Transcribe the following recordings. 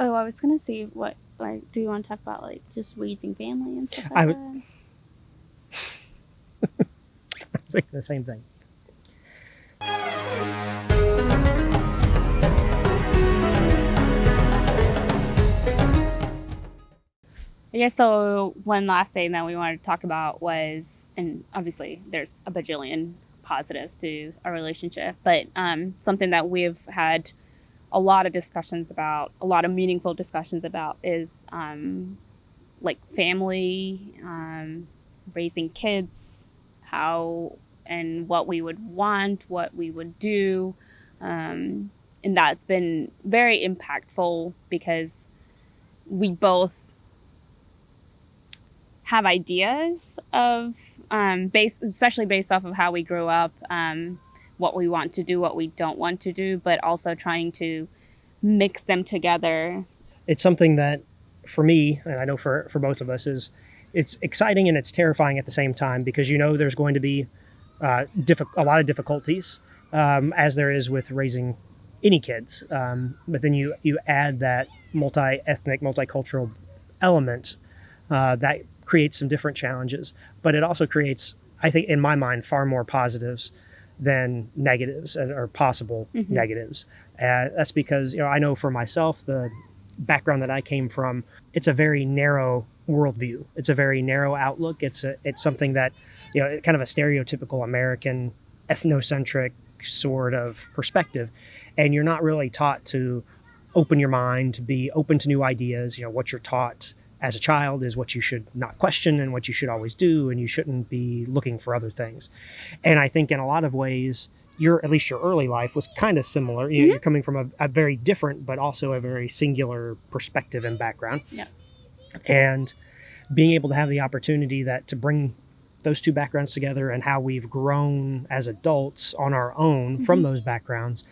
Oh, I was gonna say, what, like, do you want to talk about, like, just raising family and stuff I like would that? think the same thing. I guess so. One last thing that we wanted to talk about was, and obviously there's a bajillion positives to our relationship, but something that we've had a lot of discussions about, a lot of meaningful discussions about, is like family, raising kids, how and what we would want, what we would do. And that's been very impactful because we both have ideas of, especially based off of how we grew up, what we want to do, what we don't want to do, but also trying to mix them together. It's something that, for me, and I know for both of us, it's exciting and it's terrifying at the same time, because there's going to be a lot of difficulties, as there is with raising any kids. But then you add that multi-ethnic, multicultural element that creates some different challenges. But it also creates, I think, in my mind, far more positives than negatives, or possible negatives. That's because I know for myself, the background that I came from, it's a very narrow worldview. It's a very narrow outlook. It's something that kind of a stereotypical American ethnocentric sort of perspective, and you're not really taught to open your mind, to be open to new ideas. What you're taught as a child is what you should not question and what you should always do, and you shouldn't be looking for other things. And I think in a lot of ways, at least your early life was kind of similar. You're coming from a very different, but also a very singular perspective and background. Yes. And being able to have the opportunity to bring those two backgrounds together, and how we've grown as adults on our own from those backgrounds,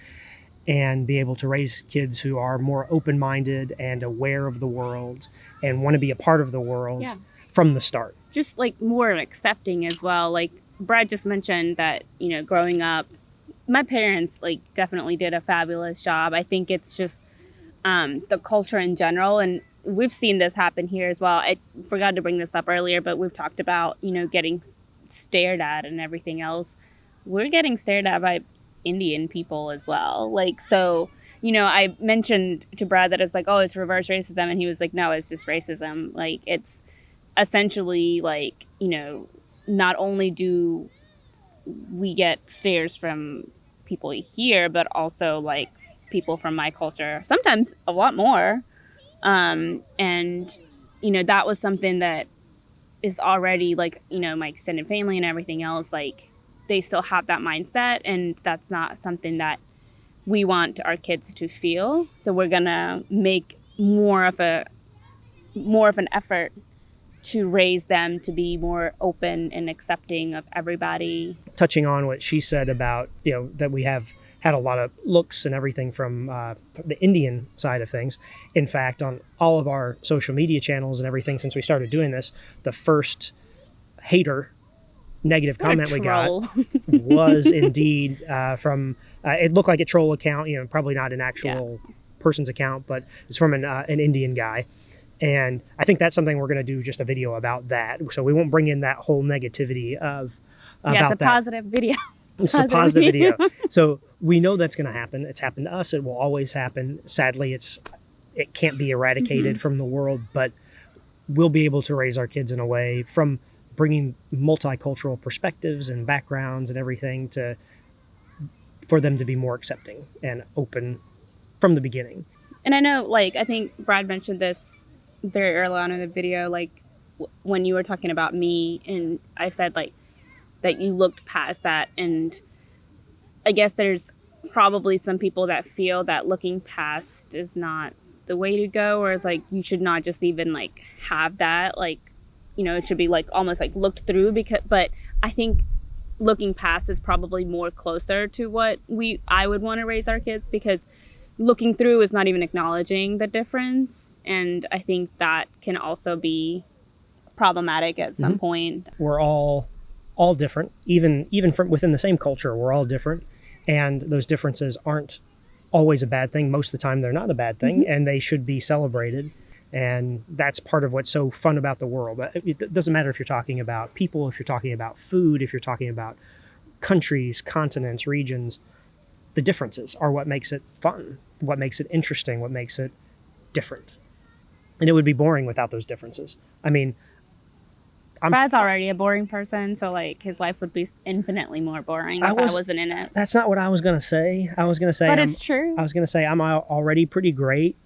and be able to raise kids who are more open-minded and aware of the world and want to be a part of the world from the start. Just like more accepting as well. Like Brad just mentioned that, growing up, my parents like definitely did a fabulous job. I think it's just the culture in general, and we've seen this happen here as well. I forgot to bring this up earlier, but we've talked about, getting stared at and everything else. We're getting stared at by Indian people as well. Like, so, I mentioned to Brad that it's like, oh, it's reverse racism. And he was like, no, it's just racism. Like, it's essentially like, not only do we get stares from people here, but also like people from my culture, sometimes a lot more. And, that was something that is already like, my extended family and everything else, like, they still have that mindset, and that's not something that we want our kids to feel. So we're gonna make more of an effort to raise them to be more open and accepting of everybody. Touching on what she said about, that we have had a lot of looks and everything from the Indian side of things. In fact, on all of our social media channels and everything since we started doing this, the first negative comment we got was indeed from it looked like a troll account, probably not an actual person's account, but it's from an Indian guy. And I think that's something we're going to do, just a video about that, so we won't bring in that whole negativity of about that. Positive video. It's a positive video. So we know that's going to happen. It's happened to us. It will always happen. Sadly, it can't be eradicated from the world, but we'll be able to raise our kids in a way, from bringing multicultural perspectives and backgrounds and everything, for them to be more accepting and open from the beginning. And I know, like, I think Brad mentioned this very early on in the video, like when you were talking about me, and I said like that you looked past that. And I guess there's probably some people that feel that looking past is not the way to go, or it's like you should not just even like have that, like, it should be like almost like looked through, but I think looking past is probably more closer to what I would want to raise our kids, because looking through is not even acknowledging the difference. And I think that can also be problematic at some point. We're all different, even from within the same culture. We're all different, and those differences aren't always a bad thing. Most of the time, they're not a bad thing, and they should be celebrated. And that's part of what's so fun about the world. It doesn't matter if you're talking about people, if you're talking about food, if you're talking about countries, continents, regions. The differences are what makes it fun, what makes it interesting, what makes it different. And it would be boring without those differences. I mean, Brad's already a boring person, so like his life would be infinitely more boring if I wasn't in it. That's not what I was gonna say. I was gonna say, but it's true. I was gonna say I'm already pretty great.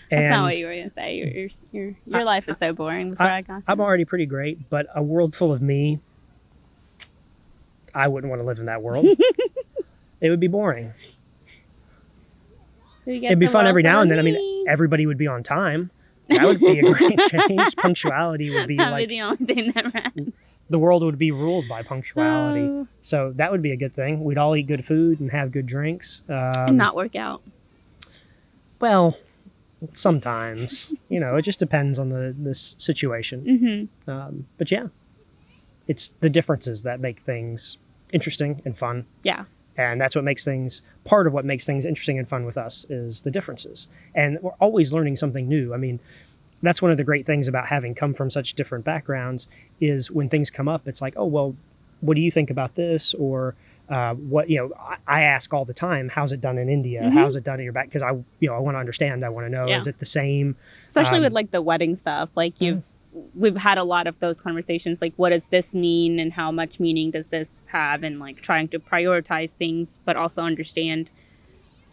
That's not what you were gonna say. Your life is so boring. Before I got I'm already pretty great, but a world full of me, I wouldn't want to live in that world. It would be boring. So it'd be fun every now and then. I mean, everybody would be on time. That would be a great change. Punctuality would be that would be the only thing that ran. The world would be ruled by punctuality. So that would be a good thing. We'd all eat good food and have good drinks. And not work out. Well, sometimes. It just depends on the situation. But yeah, it's the differences that make things interesting and fun. Yeah. And that's what makes part of what makes things interesting and fun with us is the differences. And we're always learning something new. I mean, that's one of the great things about having come from such different backgrounds is when things come up, it's like, oh, well, what do you think about this? Or I ask all the time, how's it done in India? How's it done in your back? Because I want to understand. I want to know, is it the same? Especially with like the wedding stuff, like we've had a lot of those conversations, like what does this mean and how much meaning does this have, and like trying to prioritize things but also understand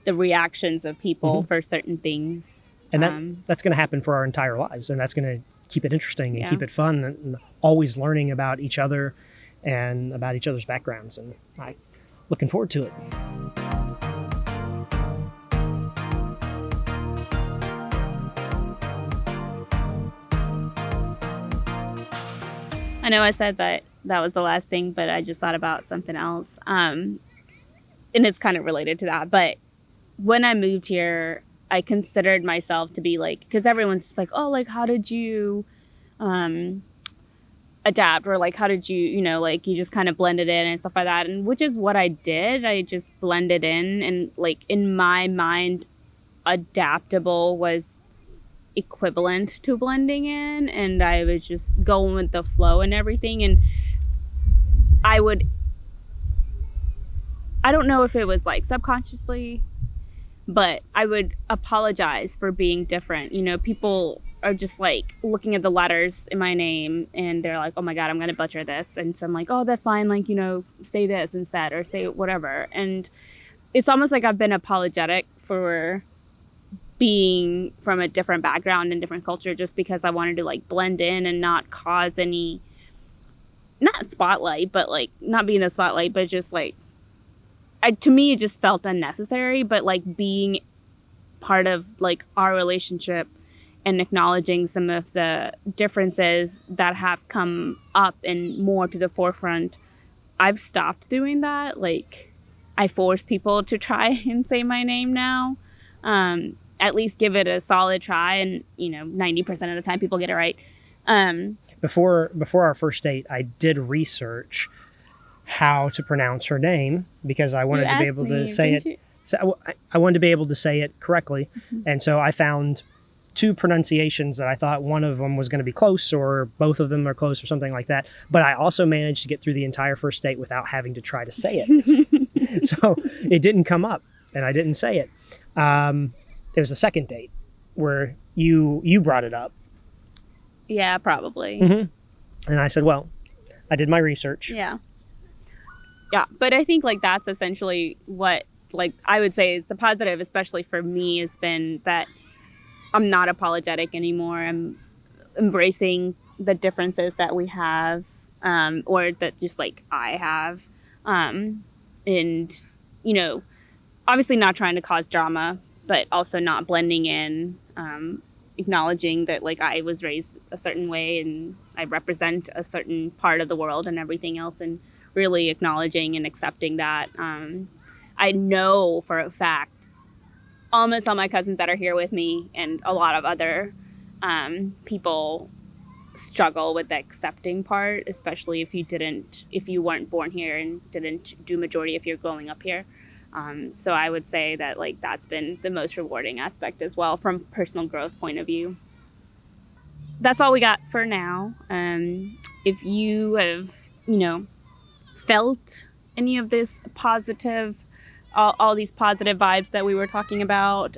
the reactions of people for certain things. And that's going to happen for our entire lives, and that's going to keep it interesting and keep it fun, and always learning about each other and about each other's backgrounds, and I'm looking forward to it. I know I said that was the last thing, but I just thought about something else. And it's kind of related to that. But when I moved here, I considered myself to be like, because everyone's just like, oh, like, how did you adapt? Or like, how did you, like, you just kind of blended in and stuff like that. And which is what I did. I just blended in. And like, in my mind, adaptable was equivalent to blending in, and I was just going with the flow and everything. And I don't know if it was like subconsciously, but I would apologize for being different. People are just like looking at the letters in my name and they're like, oh my God, I'm gonna butcher this. And so I'm like, oh, that's fine, like, say this instead, or say whatever. And it's almost like I've been apologetic for being from a different background and different culture, just because I wanted to like blend in and not cause any, not spotlight, but like not being the spotlight, but just like, to me it just felt unnecessary. But like being part of like our relationship and acknowledging some of the differences that have come up and more to the forefront, I've stopped doing that. Like I force people to try and say my name now. At least give it a solid try, and 90% of the time people get it right. Before our first date, I did research how to pronounce her name because I wanted to be able to say it. So I wanted to be able to say it correctly, and so I found two pronunciations that I thought one of them was going to be close, or both of them are close, or something like that. But I also managed to get through the entire first date without having to try to say it. So it didn't come up, and I didn't say it. There was a second date where you brought it up. Yeah, probably. And I said, well, I did my research. Yeah. But I think like that's essentially what, like, I would say it's a positive, especially for me, has been that I'm not apologetic anymore. I'm embracing the differences that we have, or that just like I have. And, obviously not trying to cause drama, but also not blending in, acknowledging that like I was raised a certain way and I represent a certain part of the world and everything else, and really acknowledging and accepting that. I know for a fact almost all my cousins that are here with me and a lot of other people struggle with the accepting part, especially if you weren't born here and didn't do majority of your growing up here. So I would say that like that's been the most rewarding aspect as well from personal growth point of view. That's all we got for now. If you have, felt any of this positive, all these positive vibes that we were talking about,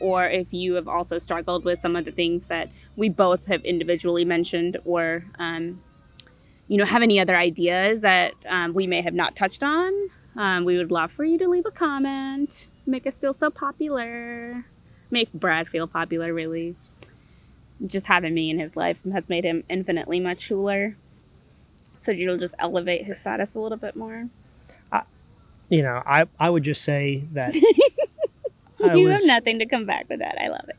or if you have also struggled with some of the things that we both have individually mentioned, or have any other ideas that we may have not touched on, we would love for you to leave a comment. Make us feel so popular. Make Brad feel popular, really. Just having me in his life has made him infinitely much cooler. So you'll just elevate his status a little bit more. I would just say that you have nothing to come back with that. I love it.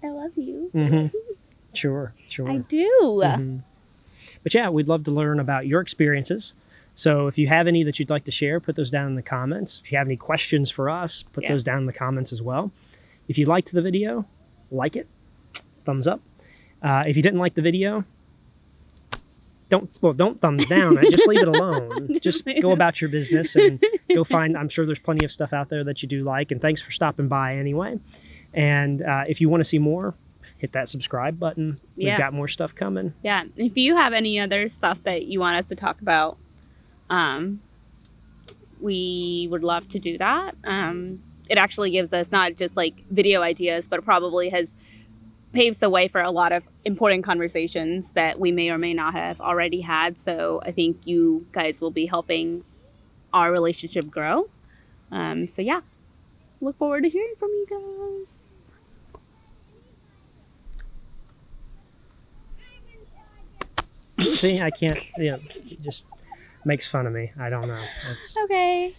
I love you. Mm-hmm. Sure. I do. Mm-hmm. But yeah, we'd love to learn about your experiences. So if you have any that you'd like to share, put those down in the comments. If you have any questions for us, put those down in the comments as well. If you liked the video, like it. Thumbs up. If you didn't like the video, don't thumbs down. Just leave it alone. Just go about your business and go find. I'm sure there's plenty of stuff out there that you do like. And thanks for stopping by anyway. And if you want to see more, hit that subscribe button. We've got more stuff coming. Yeah. If you have any other stuff that you want us to talk about, we would love to do that. It actually gives us not just like video ideas, but it probably paves the way for a lot of important conversations that we may or may not have already had. So I think you guys will be helping our relationship grow. So yeah, look forward to hearing from you guys. See, I can't, just makes fun of me. I don't know. It's okay.